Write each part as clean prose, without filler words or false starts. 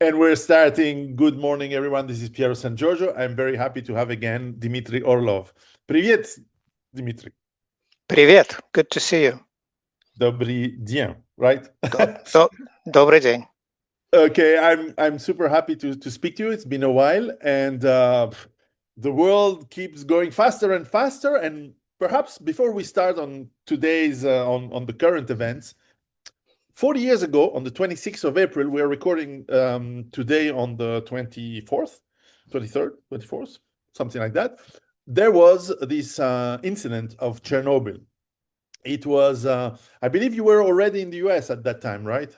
And we're starting. Good morning, everyone. This is Piero San Giorgio. I'm very happy to have again Dmitry Orlov. Привет, Dmitry. Привет, good to see you. Добрый день, right? Добрый день. Okay, I'm super happy to speak to you. It's been a while, and the world keeps going faster and faster. And perhaps before we start on today's on the current events, 40 years ago, on the 26th of April, we are recording today on the 24th, 23rd, 24th, something like that. There was this incident of Chernobyl. It was, I believe you were already in the US at that time, right?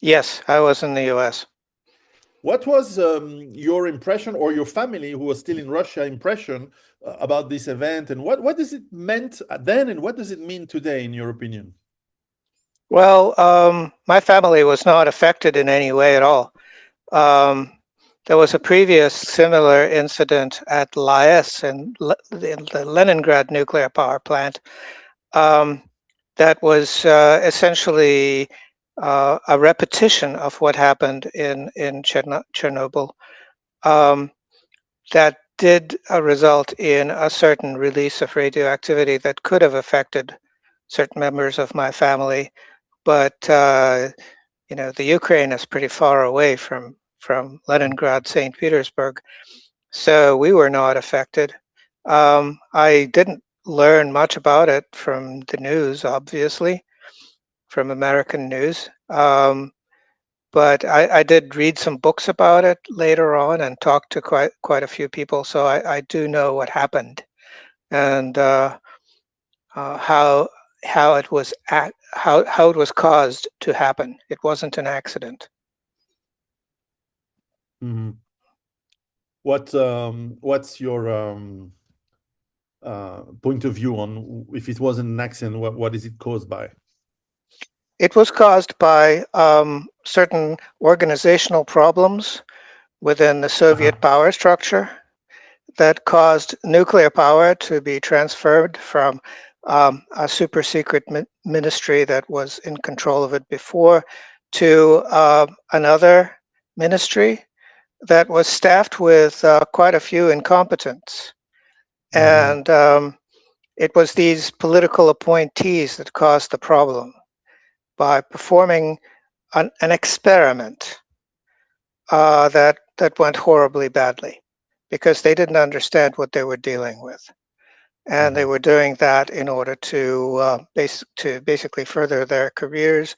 Yes, I was in the US. What was your impression, or your family who was still in Russia impression about this event, and what does it meant then, and what does it mean today, in your opinion? Well, my family was not affected in any way at all. There was a previous similar incident at Laes in the Leningrad nuclear power plant that was essentially a repetition of what happened in Chernobyl. That did result in a certain release of radioactivity that could have affected certain members of my family, but the Ukraine is pretty far away from Leningrad, St. Petersburg, so we were not affected. I didn't learn much about it from the news, obviously, from American news. But I did read some books about it later on and talked to quite a few people, so I do know what happened and how it was how it was caused to happen. It wasn't an accident. Mm-hmm. What's your point of view on if it wasn't an accident? What is it caused by? It was caused by certain organizational problems within the Soviet power structure that caused nuclear power to be transferred from a super secret ministry that was in control of it before to another ministry that was staffed with quite a few incompetents. And it was these political appointees that caused the problem by performing an experiment that went horribly badly because they didn't understand what they were dealing with. And they were doing that in order to basically further their careers.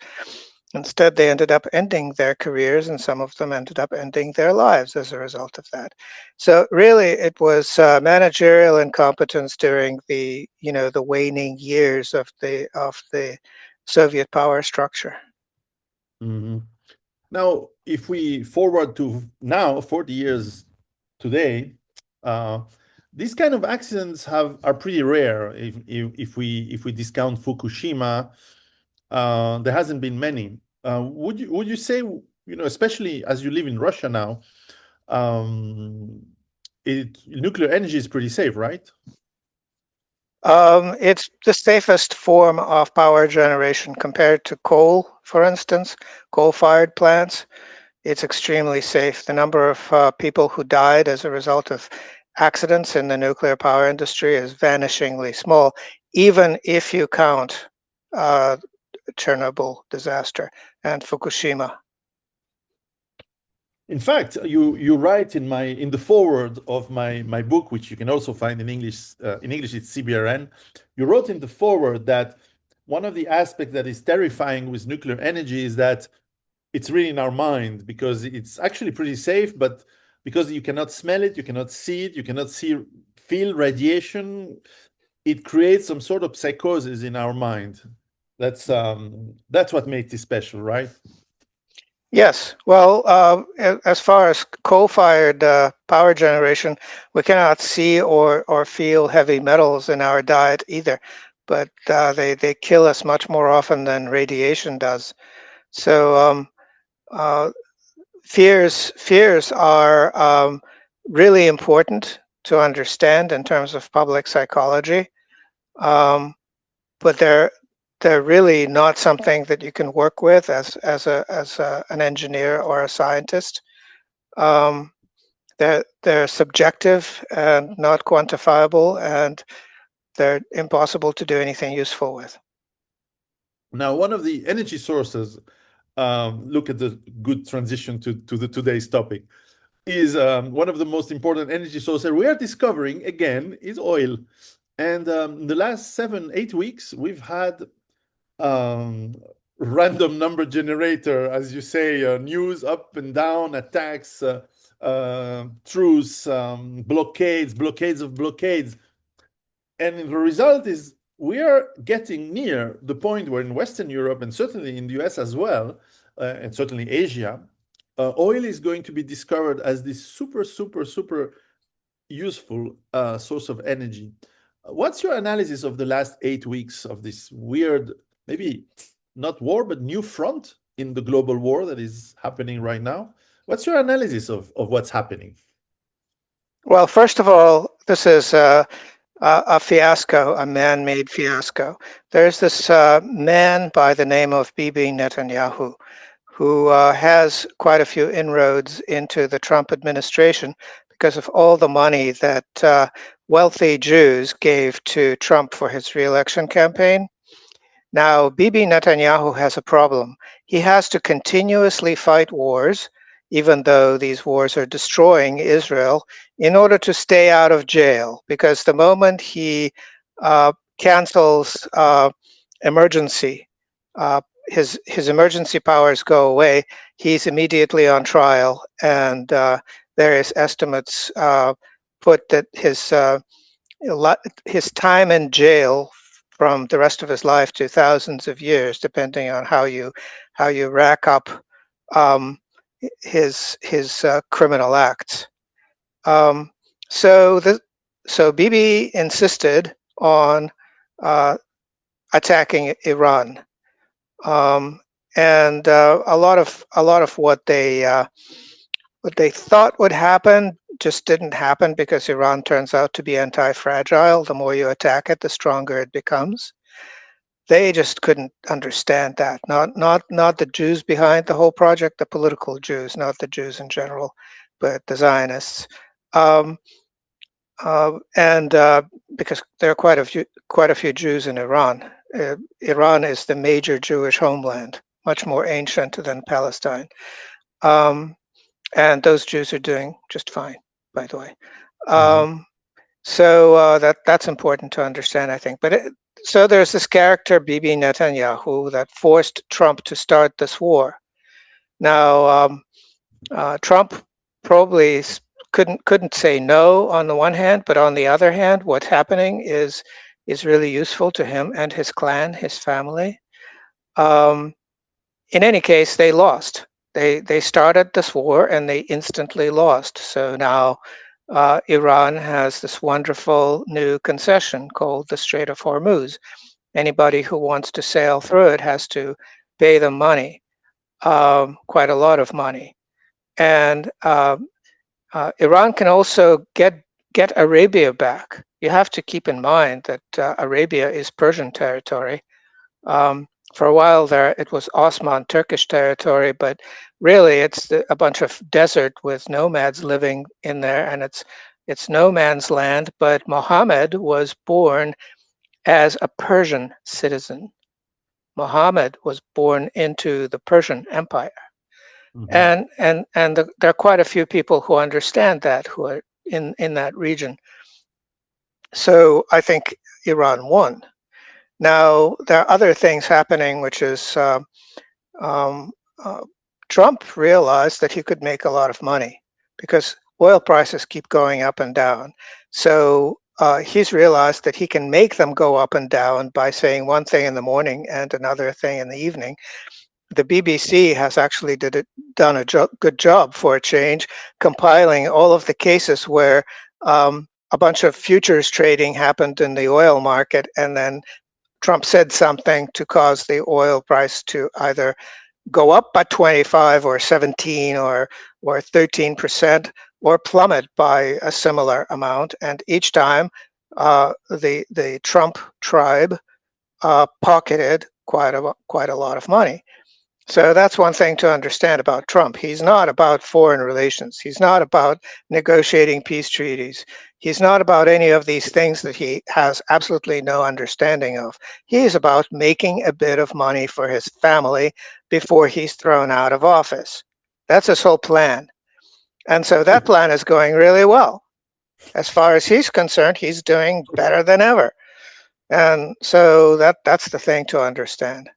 Instead, they ended up ending their careers, and some of them ended up ending their lives as a result of that. So really, it was managerial incompetence during the waning years of the Soviet power structure. Mm-hmm. Now, if we forward to now, 40 years today, these kind of accidents are pretty rare. If we discount Fukushima, there hasn't been many. Would you say, especially as you live in Russia now, nuclear energy is pretty safe, right? It's the safest form of power generation compared to coal, for instance, coal-fired plants. It's extremely safe. The number of people who died as a result of accidents in the nuclear power industry is vanishingly small, even if you count Chernobyl disaster and Fukushima. In fact, you write in the foreword of my book, which you can also find in English. In English, it's CBRN. You wrote in the foreword that one of the aspects that is terrifying with nuclear energy is that it's really in our mind, because it's actually pretty safe, but because you cannot smell it, you cannot see it, you cannot feel radiation, it creates some sort of psychosis in our mind. That's what makes it special, right? Yes. Well, as far as coal-fired power generation, we cannot see or feel heavy metals in our diet either, but they kill us much more often than radiation does. So fears are really important to understand in terms of public psychology, but they're really not something that you can work with as an engineer or a scientist. They're subjective and not quantifiable, and they're impossible to do anything useful with. Now, one of the energy sources, look at the good transition to the today's topic, is one of the most important energy sources we are discovering again is oil. And in the last 7, 8 weeks, we've had um, random number generator, as you say, news up and down, attacks, truce, blockades of blockades. And the result is we are getting near the point where in Western Europe and certainly in the US as well, and certainly Asia, oil is going to be discovered as this super, super, super useful source of energy. What's your analysis of the last 8 weeks of this weird, maybe not war, but new front in the global war that is happening right now? What's your analysis of what's happening? Well, first of all, this is a fiasco, a man-made fiasco. There's this man by the name of Bibi Netanyahu, who has quite a few inroads into the Trump administration because of all the money that wealthy Jews gave to Trump for his reelection campaign. Now, Bibi Netanyahu has a problem. He has to continuously fight wars, even though these wars are destroying Israel, in order to stay out of jail. Because the moment he cancels emergency, his emergency powers go away, he's immediately on trial, and various estimates put that his time in jail from the rest of his life to thousands of years, depending on how you rack up um, his criminal acts. Um, so Bibi insisted on attacking Iran, and a lot of what they thought would happen just didn't happen because Iran turns out to be anti-fragile. The more you attack it, the stronger it becomes. They just couldn't understand that. Not the Jews behind the whole project, the political Jews, not the Jews in general, but the Zionists. And because there are quite a few Jews in Iran. Iran is the major Jewish homeland, much more ancient than Palestine. And those Jews are doing just fine, by the way. So that's important to understand, I think. But so there's this character, Bibi Netanyahu, that forced Trump to start this war. Now, Trump probably couldn't say no on the one hand, but on the other hand, what's happening is really useful to him and his clan, his family. In any case, they lost. They started this war and they instantly lost. So now Iran has this wonderful new concession called the Strait of Hormuz. Anybody who wants to sail through it has to pay them money, quite a lot of money. And Iran can also get Arabia back. You have to keep in mind that Arabia is Persian territory. For a while there, it was Osman Turkish territory, but really it's a bunch of desert with nomads living in there, and it's no man's land. But Muhammad was born as a Persian citizen. Muhammad was born into the Persian Empire. And there are quite a few people who understand that, who are in that region. So I think Iran won. Now there are other things happening, which is Trump realized that he could make a lot of money because oil prices keep going up and down. So he's realized that he can make them go up and down by saying one thing in the morning and another thing in the evening. The BBC has actually done a good job for a change, compiling all of the cases where a bunch of futures trading happened in the oil market, and then Trump said something to cause the oil price to either go up by 25 or 17 or 13%, or plummet by a similar amount. And each time, the Trump tribe pocketed quite a lot of money. So that's one thing to understand about Trump. He's not about foreign relations. He's not about negotiating peace treaties. He's not about any of these things that he has absolutely no understanding of. He's about making a bit of money for his family before he's thrown out of office. That's his whole plan. And so that plan is going really well. As far as he's concerned, he's doing better than ever. And so that's the thing to understand.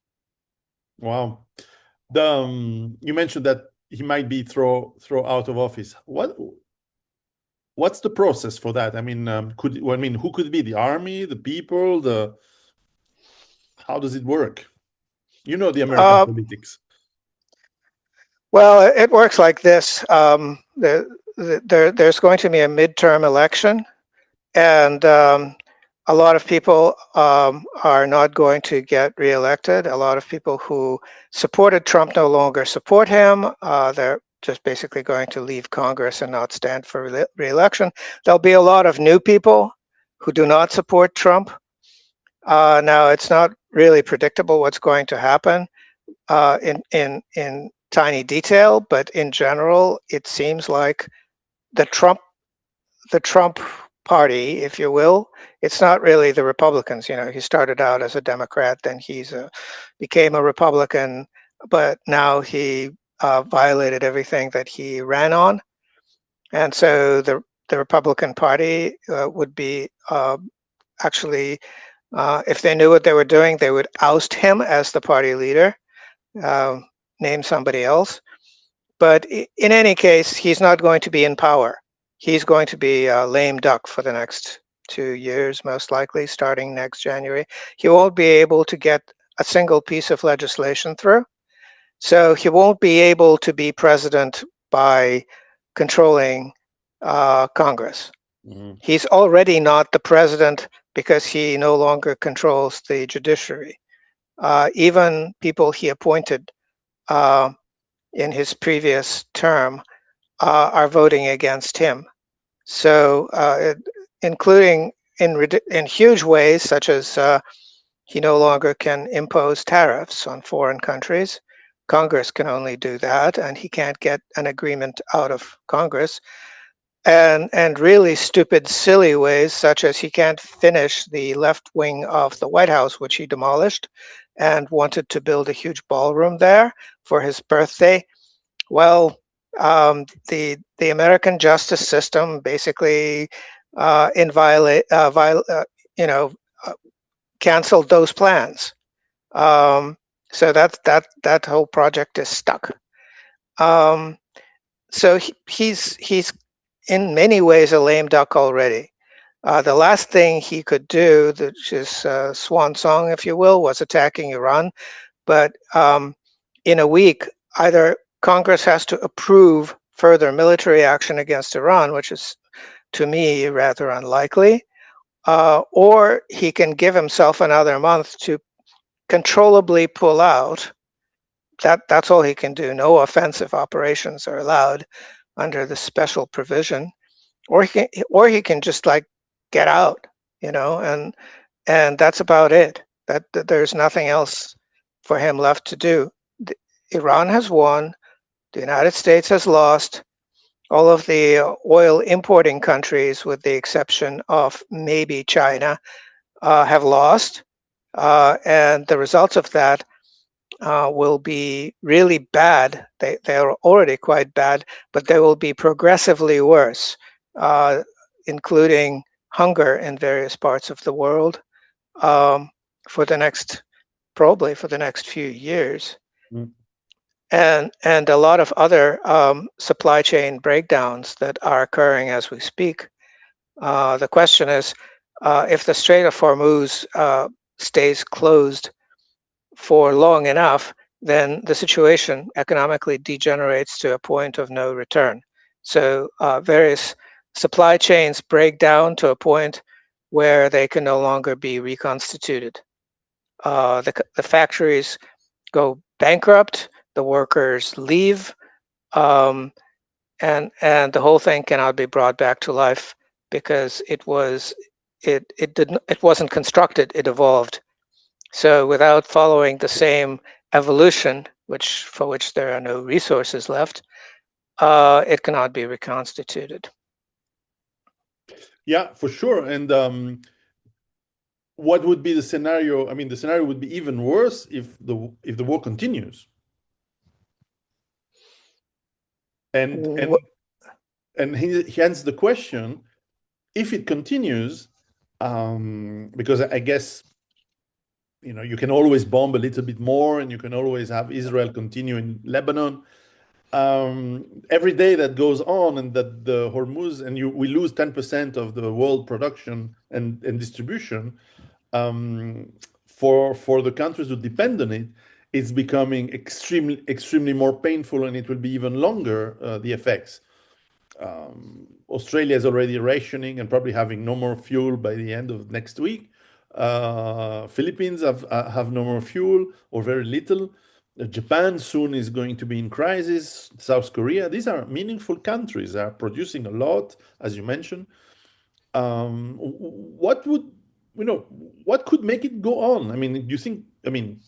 Wow. You mentioned that he might be throw out of office. What's the process for that? I mean, who could it be? The army, the people, the how does it work? You know the American Uh, politics. well, it works like this. There's going to be a midterm election, and a lot of people are not going to get reelected. A lot of people who supported Trump no longer support him. They're just basically going to leave Congress and not stand for reelection. There'll be a lot of new people who do not support Trump. Now, it's not really predictable what's going to happen in tiny detail, but in general, it seems like the Trump the Trump party, if you will. It's not really the Republicans. He started out as a Democrat, then became a Republican, but now he violated everything that he ran on, and so the Republican Party would be actually, if they knew what they were doing, they would oust him as the party leader, uh, name somebody else. But in any case, he's not going to be in power. He's going to be a lame duck for the next 2 years, most likely, starting next January. He won't be able to get a single piece of legislation through. So he won't be able to be president by controlling Congress. Mm-hmm. He's already not the president because he no longer controls the judiciary. Even people he appointed in his previous term are voting against him. So, including in huge ways, such as he no longer can impose tariffs on foreign countries. Congress can only do that, and he can't get an agreement out of Congress. And really stupid, silly ways, such as he can't finish the left wing of the White House, which he demolished, and wanted to build a huge ballroom there for his birthday. Well, the American justice system basically canceled those plans. So that whole project is stuck. So he's in many ways a lame duck already. The last thing he could do, which is swan song, if you will, was attacking Iran. But in a week, either Congress has to approve further military action against Iran, which is, to me, rather unlikely, or he can give himself another month to controllably pull out. That's all he can do. No offensive operations are allowed under the special provision, or he can just like get out, and that's about it. That there's nothing else for him left to do. Iran has won. The United States has lost. All of the oil importing countries, with the exception of maybe China, have lost. And the results of that will be really bad. They are already quite bad, but they will be progressively worse, including hunger in various parts of the world for probably for the next few years. Mm. And a lot of other supply chain breakdowns that are occurring as we speak. The question is, if the Strait of Hormuz stays closed for long enough, then the situation economically degenerates to a point of no return. So various supply chains break down to a point where they can no longer be reconstituted. The factories go bankrupt, the workers leave, and the whole thing cannot be brought back to life because it wasn't constructed, it evolved. So without following the same evolution for which there are no resources left, it cannot be reconstituted. Yeah, for sure. And what would be the scenario? I mean, the scenario would be even worse if the war continues. And and and hence the question: if it continues, because I guess you can always bomb a little bit more, and you can always have Israel continue in Lebanon. Every day that goes on, and that the Hormuz, and we lose 10% of the world production and distribution, um, for the countries who depend on it, it's becoming extremely more painful, and it will be even longer, the effects. Australia is already rationing and probably having no more fuel by the end of next week. Philippines have no more fuel, or very little. Japan soon is going to be in crisis. South Korea. These are meaningful countries. They are producing a lot, as you mentioned. What would what could make it go on? I mean, do you think? I mean,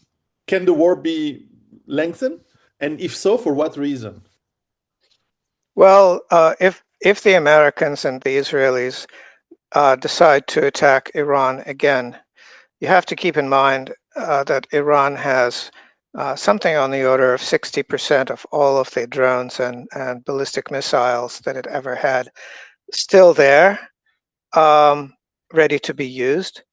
can the war be lengthened? And if so, for what reason? Well, if the Americans and the Israelis decide to attack Iran again, you have to keep in mind that Iran has something on the order of 60% of all of the drones and ballistic missiles that it ever had still there, ready to be used,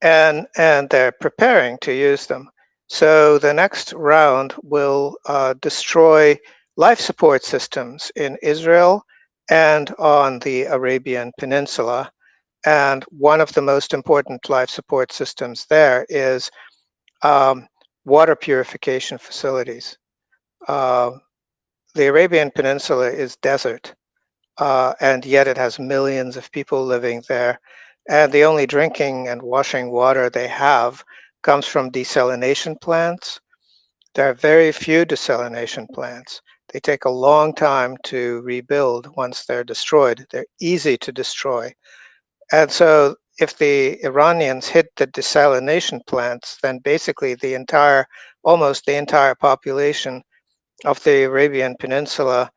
and they're preparing to use them. So the next round will destroy life support systems in Israel and on the Arabian Peninsula. And one of the most important life support systems there is water purification facilities. The Arabian Peninsula is desert, and yet it has millions of people living there. And the only drinking and washing water they have comes from desalination plants. There are very few desalination plants. They take a long time to rebuild once they're destroyed. They're easy to destroy. And so if the Iranians hit the desalination plants, then basically almost the entire population of the Arabian Peninsula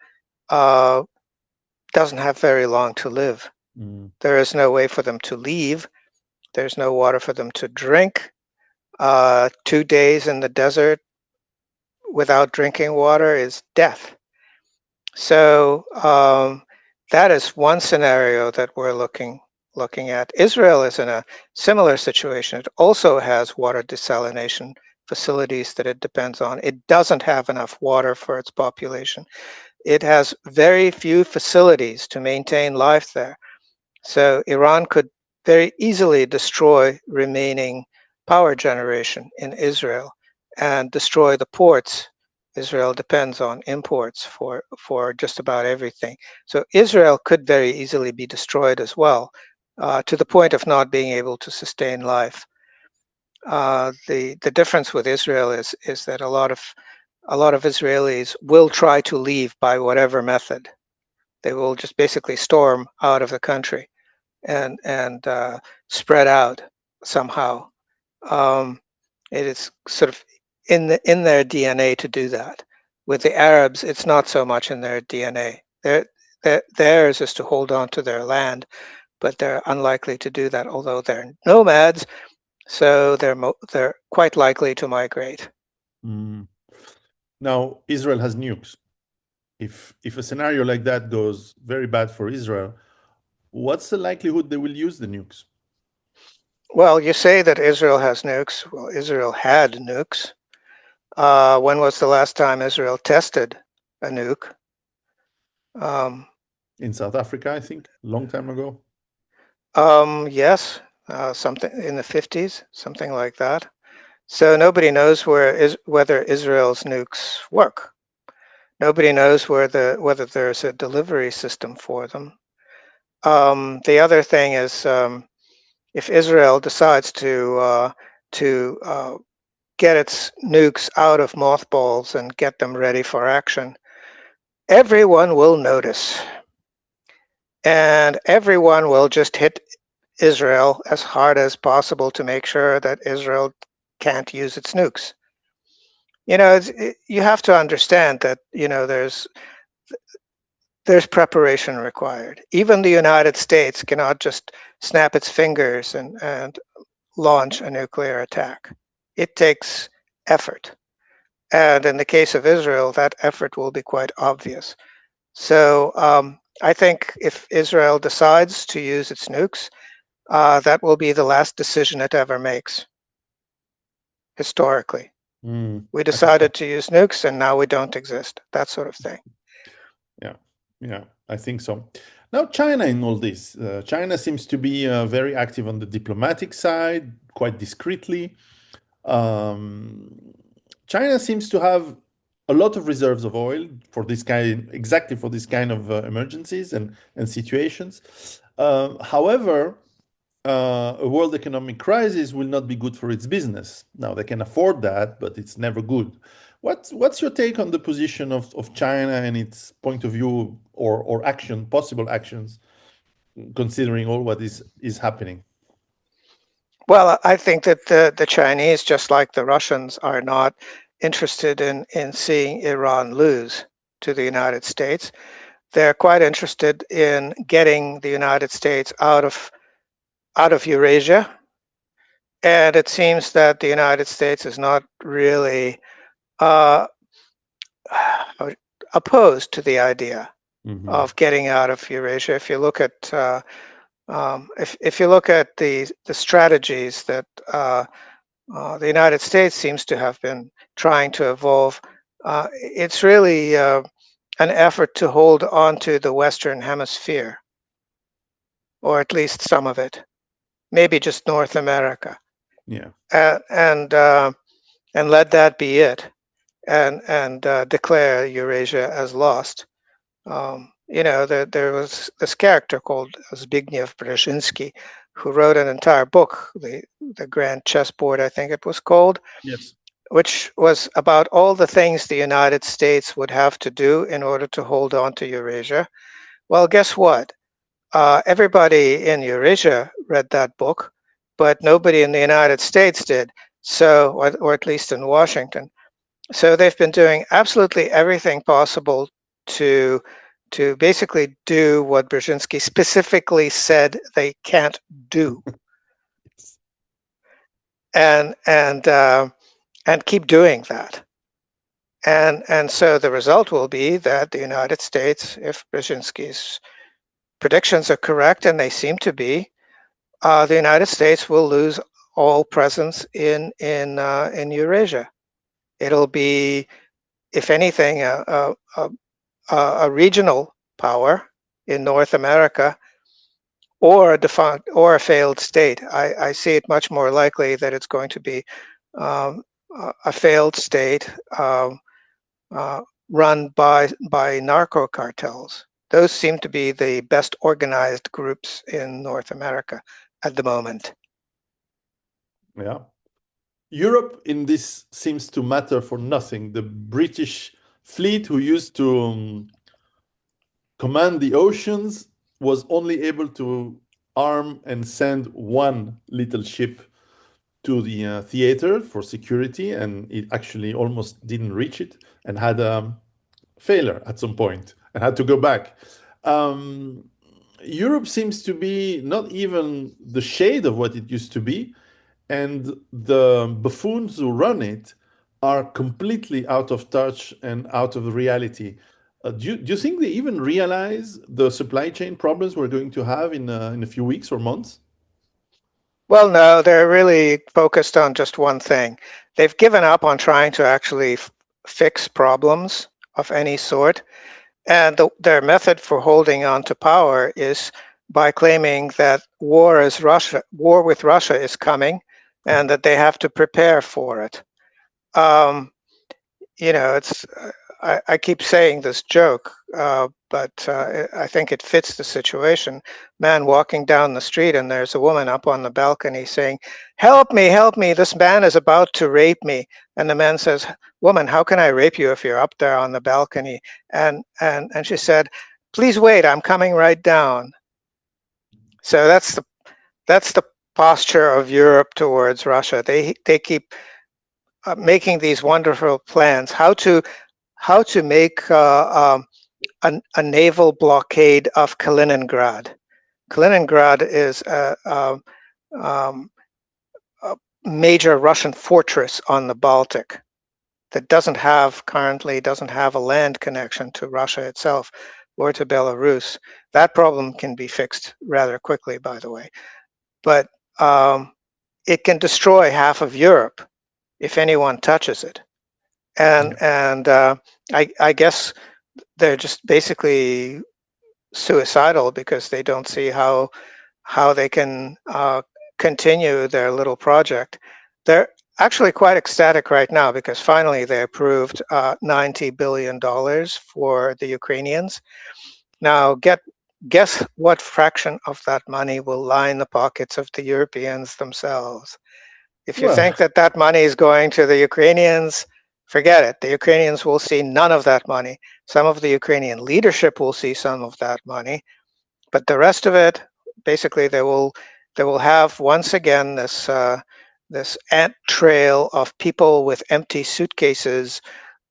doesn't have very long to live. Mm. There is no way for them to leave. There's no water for them to drink. 2 days in the desert without drinking water is death. So that is one scenario that we're looking at. Israel is in a similar situation. It also has water desalination facilities that it depends on. It doesn't have enough water for its population. It has very few facilities to maintain life there. So Iran could very easily destroy remaining power generation in Israel and destroy the ports. Israel depends on imports for just about everything. So Israel could very easily be destroyed as well, to the point of not being able to sustain life. The difference with Israel is that a lot of Israelis will try to leave by whatever method. They will just basically storm out of the country and spread out somehow. It is sort of in their DNA to do that. With the Arabs, it's not so much in their DNA. Theirs is to hold on to their land, but they're unlikely to do that, although they're nomads, so they're quite likely to migrate. Mm. Now, Israel has nukes. If a scenario like that goes very bad for Israel, what's the likelihood they will use the nukes? Well, you say that Israel has nukes. Well, Israel had nukes. When was the last time Israel tested a nuke? In South Africa, I think, a long time ago. Yes, something in the 50s, something like that. So nobody knows whether Israel's nukes work. Nobody knows whether there's a delivery system for them. The other thing is, if Israel decides to get its nukes out of mothballs and get them ready for action, everyone will notice. And everyone will just hit Israel as hard as possible to make sure that Israel can't use its nukes. You have to understand that there's preparation required. Even the United States cannot just snap its fingers and launch a nuclear attack. It takes effort. And in the case of Israel, that effort will be quite obvious. So I think if Israel decides to use its nukes, that will be the last decision it ever makes, historically. We I think so. decided to use nukes and now we don't exist, that sort of thing. Yeah, yeah, I think so. Now, China in all this, China seems to be very active on the diplomatic side, quite discreetly. Um, China seems to have a lot of reserves of oil for this kind, exactly for this kind of emergencies and situations. However, a world economic crisis will not be good for its business. Now, they can afford that, but it's never good. What's your take on the position of China and its point of view or action, possible actions, considering all what is happening? Well, I think that the Chinese, just like the Russians, are not interested in seeing Iran lose to the United States. They're quite interested in getting the United States out of Eurasia. And it seems that the United States is not really uh, opposed to the idea Hmm. of getting out of Eurasia. If you look at if you look at the strategies that the United States seems to have been trying to evolve, it's really an effort to hold on to the Western Hemisphere, or at least some of it, maybe just North America, Yeah. and and, uh, and let that be it, and declare Eurasia as lost. There was this character called Zbigniew Brzezinski, who wrote an entire book, the Grand Chessboard, I think it was called, Yes. which was about all the things the United States would have to do in order to hold on to Eurasia. Well, guess what? Everybody in Eurasia read that book, but nobody in the United States did. So, or at least in Washington. So they've been doing absolutely everything possible to to basically do what Brzezinski specifically said they can't do, and and uh, and keep doing that. And so the result will be that the United States, if Brzezinski's predictions are correct, and they seem to be, the United States will lose all presence in Eurasia. It'll be, if anything, a regional power in North America, or a defunct or a failed state. I see it much more likely that it's going to be um, a failed state uh, run by narco cartels. Those seem to be the best organized groups in North America at the moment. Yeah. Europe in this seems to matter for nothing. The British fleet, who used to command the oceans, was only able to arm and send one little ship to the theater for security, and it actually almost didn't reach it and had a failure at some point and had to go back. Um, Europe seems to be not even the shade of what it used to be, and the buffoons who run it are completely out of touch and out of reality. Do you think they even realize the supply chain problems we're going to have in a few weeks or months? Well, no, they're really focused on just one thing. They've given up on trying to actually fix problems of any sort. And their method for holding on to power is by claiming that war with Russia is coming, and that they have to prepare for it. Um, it's I keep saying this joke, but I think it fits the situation. Man walking down the street, and there's a woman up on the balcony saying, help me, this man is about to rape me." And the man says, "Woman, how can I rape you if you're up there on the balcony?" And she said, "Please wait, I'm coming right down." So that's the posture of Europe towards Russia. They keep making these wonderful plans, how to make a naval blockade of Kaliningrad. Kaliningrad is um, a major Russian fortress on the Baltic that currently doesn't have a land connection to Russia itself or to Belarus. That problem can be fixed rather quickly, by the way. But it can destroy half of Europe if anyone touches it. And I guess they're just basically suicidal because they don't see how they can continue their little project. They're actually quite ecstatic right now because finally they approved $90 billion for the Ukrainians. Now, guess what fraction of that money will line the pockets of the Europeans themselves? If you Well, think that that money is going to the Ukrainians, forget it. The Ukrainians will see none of that money. Some of the Ukrainian leadership will see some of that money, but the rest of it, basically, they will have once again this ant trail of people with empty suitcases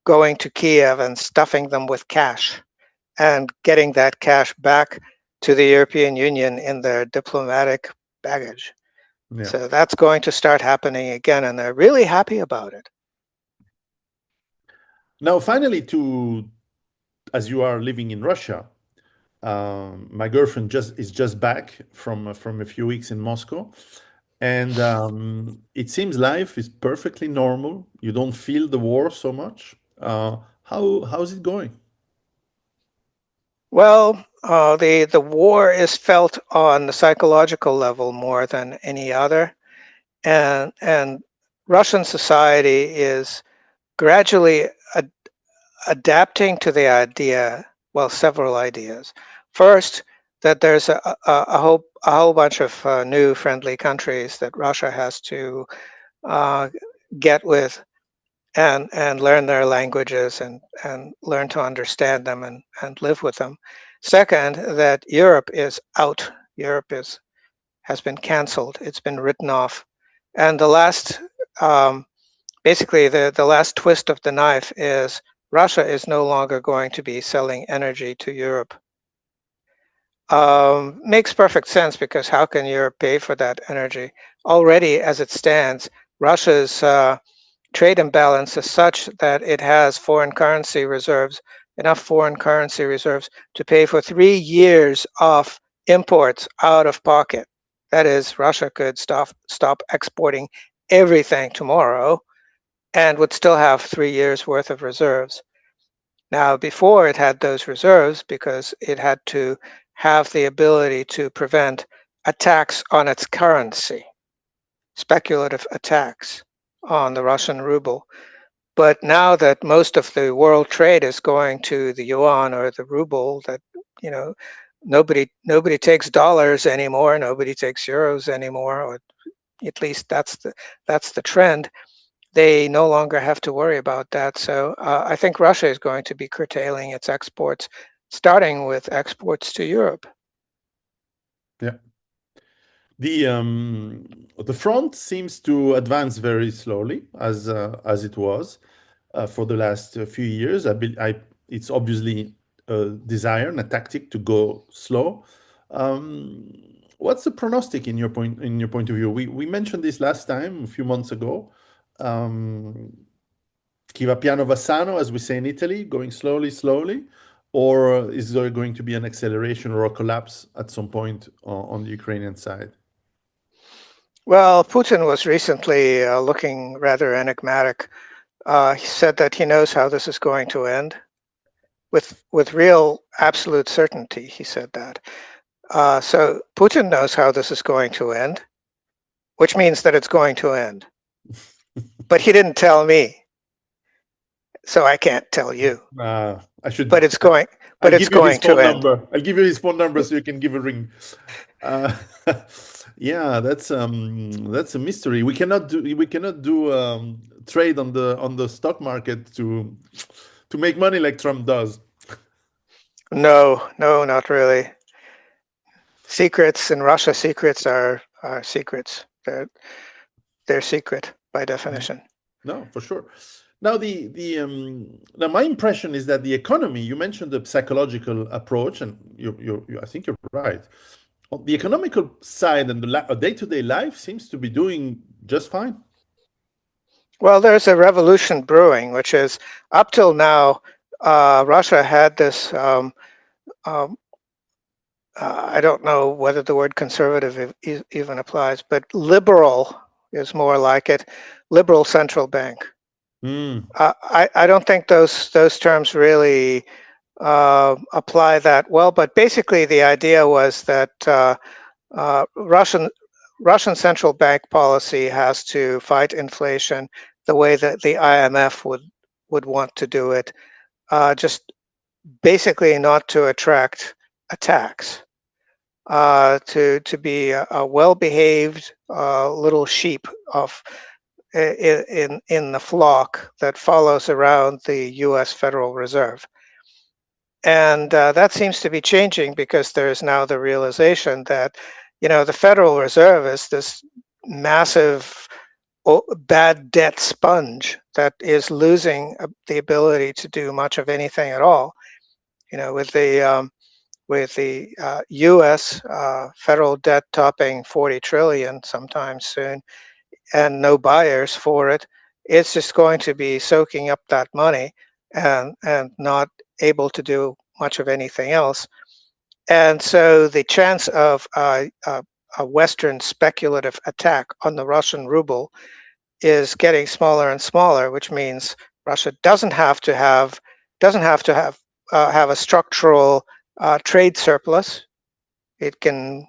going to Kiev and stuffing them with cash and getting that cash back to the European Union in their diplomatic baggage. yeah. So that's going to start happening again, and they're really happy about it. Now, finally, as you are living in Russia, my girlfriend is just back from a few weeks in Moscow, and it seems life is perfectly normal. You don't feel the war so much. How's it going? Well, the war is felt on the psychological level more than any other, and Russian society is gradually adapting to the idea, well, several ideas. First, that there's a whole bunch of new friendly countries that Russia has to uh, get with and learn their languages and learn to understand them and live with them. Second, that Europe is out. Europe has been canceled. It's been written off. And the last, basically, the last twist of the knife is Russia is no longer going to be selling energy to Europe. Makes perfect sense because how can Europe pay for that energy? Already, as it stands, Russia's trade imbalance is such that it has foreign currency reserves, enough foreign currency reserves to pay for 3 years of imports out of pocket. That is, Russia could stop exporting everything tomorrow and would still have 3 years worth of reserves. Now, before it had those reserves because it had to have the ability to prevent attacks on its currency, speculative attacks on the Russian ruble. But now that most of the world trade is going to the yuan or the ruble, that you know, nobody takes dollars anymore, nobody takes euros anymore, or at least that's the trend. They no longer have to worry about that. So I think Russia is going to be curtailing its exports, starting with exports to Europe. Yeah. The front seems to advance very slowly as it was for the last few years. It's obviously a desire and a tactic to go slow. Um, what's the pronostic in your point of view? We mentioned this last time a few months ago. Um, Chi va piano va sano, as we say in Italy, going slowly, slowly, or is there going to be an acceleration or a collapse at some point on the Ukrainian side? Well, Putin was recently looking rather enigmatic. He said that he knows how this is going to end. With real absolute certainty, he said that. So Putin knows how this is going to end, which means that it's going to end. But he didn't tell me, so I can't tell you. I should. But it's going. I'll But it's give you his going to phone end. number. I'll give you his phone number so you can give a ring. Uh, yeah, that's a mystery. We cannot do trade on the stock market to make money like Trump does. No, no, not really. Secrets in Russia, secrets are secrets. They're secret by definition. No, for sure. Now, now my impression is that the economy. You mentioned the psychological approach, and I think you're right. On the economical side and the day-to-day life seems to be doing just fine. Well, there's a revolution brewing, which is up till now, Russia had this. Um, I don't know whether the word conservative even applies, but liberal is more like it. Liberal central bank. Mm, I don't think those terms really apply that well, but basically the idea was that Russian central bank policy has to fight inflation the way that the IMF would want to do it, just basically not to attract attacks, to be a well-behaved little sheep of in the flock that follows around the U.S. Federal Reserve. And that seems to be changing because there's now the realization that, the Federal Reserve is this massive bad debt sponge that is losing the ability to do much of anything at all. With the U.S. Federal debt topping 40 trillion sometime soon, and no buyers for it, it's just going to be soaking up that money and not able to do much of anything else. And so the chance of a Western speculative attack on the Russian ruble is getting smaller and smaller, which means Russia doesn't have a structural trade surplus. It can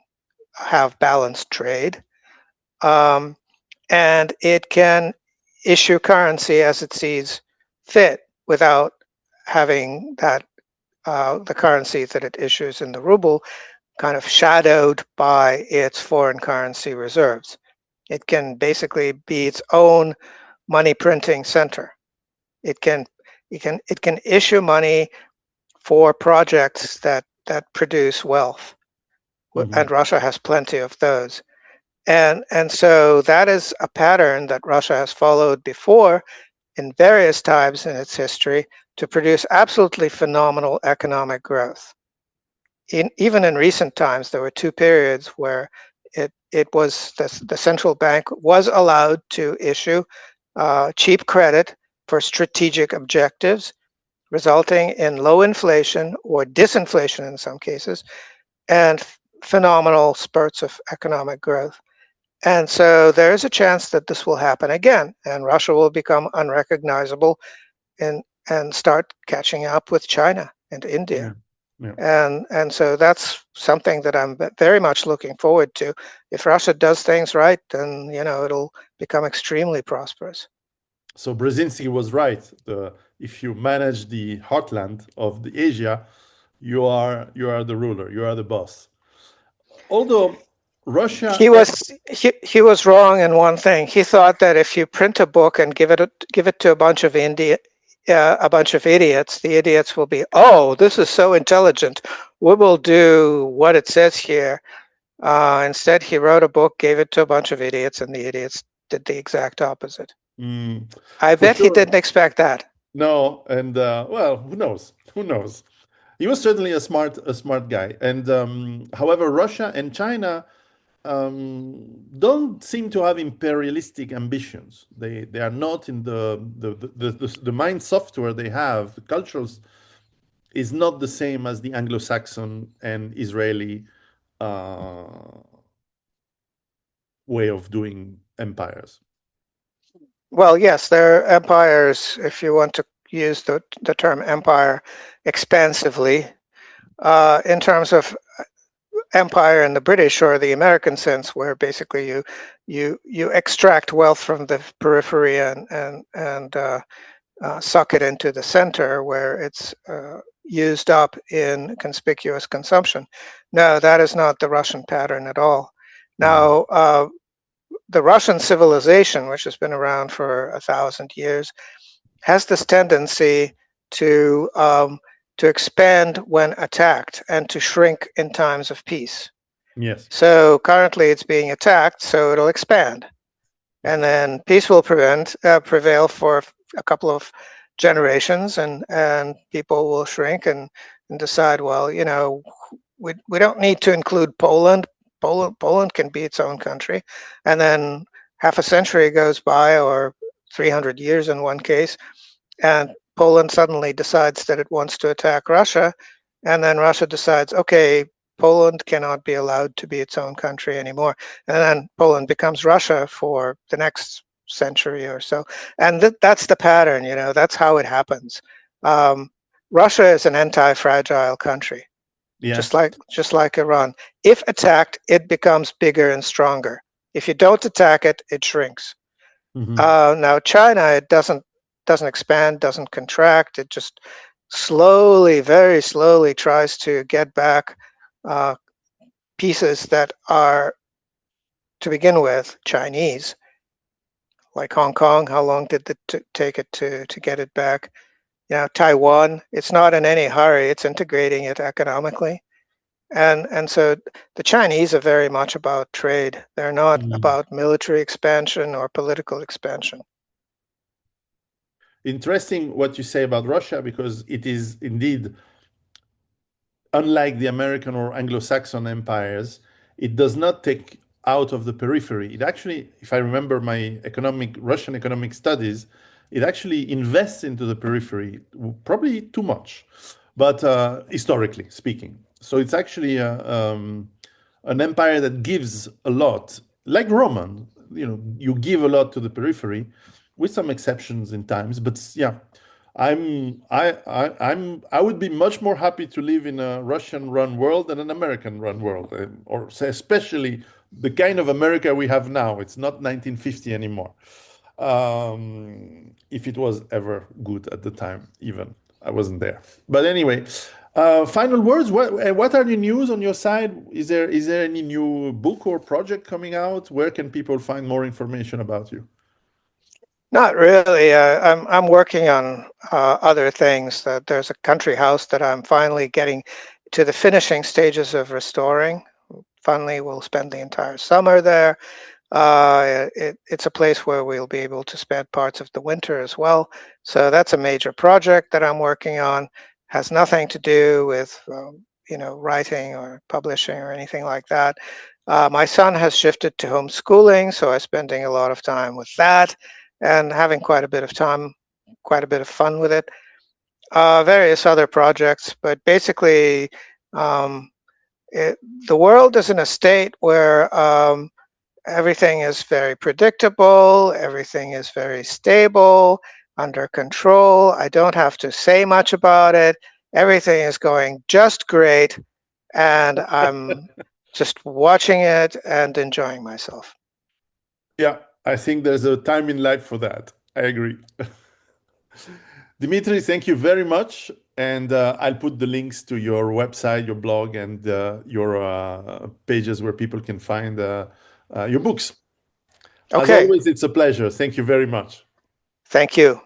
have balanced trade. And it can issue currency as it sees fit without having the currency that it issues in the ruble kind of shadowed by its foreign currency reserves. It can basically be its own money printing center. It can issue money for projects that produce wealth, mhm. and Russia has plenty of those. And so that is a pattern that Russia has followed before in various times in its history to produce absolutely phenomenal economic growth. Even in recent times, there were two periods where it was the central bank was allowed to issue cheap credit for strategic objectives, resulting in low inflation or disinflation in some cases, and phenomenal spurts of economic growth. And so there is a chance that this will happen again, and Russia will become unrecognizable and start catching up with China and India. Yeah. Yeah. And so that's something that I'm very much looking forward to. If Russia does things right, then it'll become extremely prosperous. So Brzezinski was right. If you manage the heartland of the Asia, you are the ruler, you are the boss. Although Russia, He was wrong in one thing. He thought that if you print a book and give it to a bunch of a bunch of idiots, the idiots will be, oh, this is so intelligent. We will do what it says here. Instead, he wrote a book, gave it to a bunch of idiots, and the idiots did the exact opposite. mm, I for bet he sure, didn't expect that. no, and well, who knows? Who knows? He was certainly a smart guy. And however, Russia and China don't seem to have imperialistic ambitions. They are not in the mind software they have. The cultures is not the same as the Anglo-Saxon and Israeli uh, way of doing empires. Well, yes, their empires, if you want to use the term empire expansively, in terms of empire in the British or the American sense, where basically you extract wealth from the periphery and suck it into the center where it's used up in conspicuous consumption. No, that is not the Russian pattern at all. Mhm. Now, the Russian civilization, which has been around for 1,000 years, has this tendency to expand when attacked and to shrink in times of peace. Yes. So currently it's being attacked, so it'll expand. and then peace will prevail for a couple of generations, and people will shrink and decide, well, we don't need to include Poland. Poland can be its own country, and then half a century goes by, or 300 years in one case, and Poland suddenly decides that it wants to attack Russia, and then Russia decides, okay, Poland cannot be allowed to be its own country anymore, and then Poland becomes Russia for the next century or so, and that's the pattern. That's how it happens. Um, Russia is an anti-fragile country, just Yes. like just like Iran. If attacked, it becomes bigger and stronger. If you don't attack it, it shrinks. Hmm. Now China, it doesn't expand, doesn't contract. It just slowly, very slowly, tries to get back uh, pieces that are, to begin with, Chinese, like Hong Kong. How long did it take it to get it back? Taiwan. It's not in any hurry. It's integrating it economically. And so the Chinese are very much about trade. They're not about military expansion or political expansion. Interesting what you say about Russia, because it is indeed, unlike the American or Anglo-Saxon empires, it does not take out of the periphery. It actually, if I remember my Russian economic studies, it actually invests into the periphery, probably too much, but historically speaking. So it's actually an empire that gives a lot, like Roman. You give a lot to the periphery, with some exceptions in times. But yeah, I would be much more happy to live in a Russian-run world than an American-run world, or say especially the kind of America we have now. It's not 1950 anymore. If it was ever good at the time, even I wasn't there. But anyway, final words. What are the news on your side? Is there any new book or project coming out? Where can people find more information about you? Not really. I'm working on other things. There's a country house that I'm finally getting to the finishing stages of restoring. Finally, we'll spend the entire summer there. It's a place where we'll be able to spend parts of the winter as well. So that's a major project that I'm working on. Has nothing to do with writing or publishing or anything like that. My son has shifted to homeschooling, so I'm spending a lot of time with that and having quite a bit of time, quite a bit of fun with it. Various other projects, but basically, um, the world is in a state where everything is very predictable, everything is very stable, under control. I don't have to say much about it. Everything is going just great, and I'm just watching it and enjoying myself. Yeah, I think there's a time in life for that. I agree. Dimitri, thank you very much. And I'll put the links to your website, your blog, and your pages where people can find your books. As Okay, always, it's a pleasure. Thank you very much. thank you.